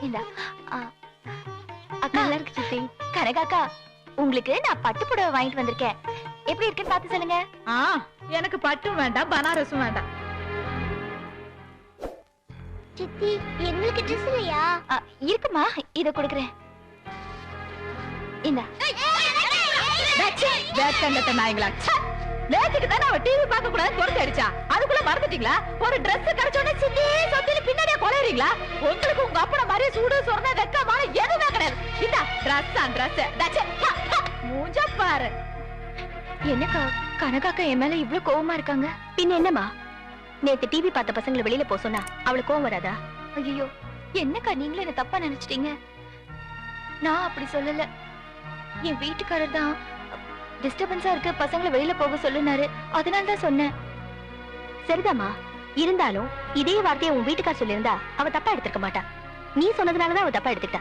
இந்தா. அக்கா நல்லா இருக்கு சித்தி. கனகாக்கா, உங்களுக்கு நான் பட்டு புடவை வாங்கிட்டு வந்திருக்கேன். எப்படி இருக்குன்னு பார்த்து சொல்லுங்க. எனக்கு பட்டும் வேண்டாம், பனாரஸும் வேண்டாம். சித்தி, எங்களுக்கு ட்ரெஸ் இல்லையா? இருக்குமா, இத கொடுக்குறேன். இந்தா. வேக்கங்கட்ட நாய்களா. நேத்துக்கு தானே அவ டிவி பார்க்க கூடாது பொறுத்து அடிச்சா. அதுக்குள்ள மறந்துட்டீங்களா? ஒரு Dress கிடைச்சோனே சித்தி சொத்தில பின்னாடியே கொலைறீங்களா? உங்களுக்கு உங்க அப்பன மாதிரி சூடு சொரணை வெக்கமான எதுவுமே கிடையாது. இந்த Dress மூஞ்ச பாரு. என்னக்கா கனகாக்கா என் மேல இவ்ளோ கோவமா இருக்காங்க? பின்ன என்னமா, நேத்து டிவி பார்த்த பசங்களை வெளியில போ சொன்னா அவளுக்கு கோவம் வராதா? ஐயோ, என்னக்கா நீங்களும் என்ன தப்பா நினைச்சிட்டீங்க? நான் அப்படி சொல்லல. என் வீட்டுக்காரர் தான் டிஸ்டர்பன்ஸா இருக்கு, பசங்களை வெளியில போக சொல்லுனாரு, அதனால தான் சொன்னேன். சரிதாமா, இருந்தாலும் இதே வார்த்தையை உன் வீட்டுக்கார சொல்லியிருந்தா அவ தப்பா எடுத்துக்க மாட்டா. நீ சொன்னதுனாலதான் அவ தப்பா எடுத்துக்கிட்டா.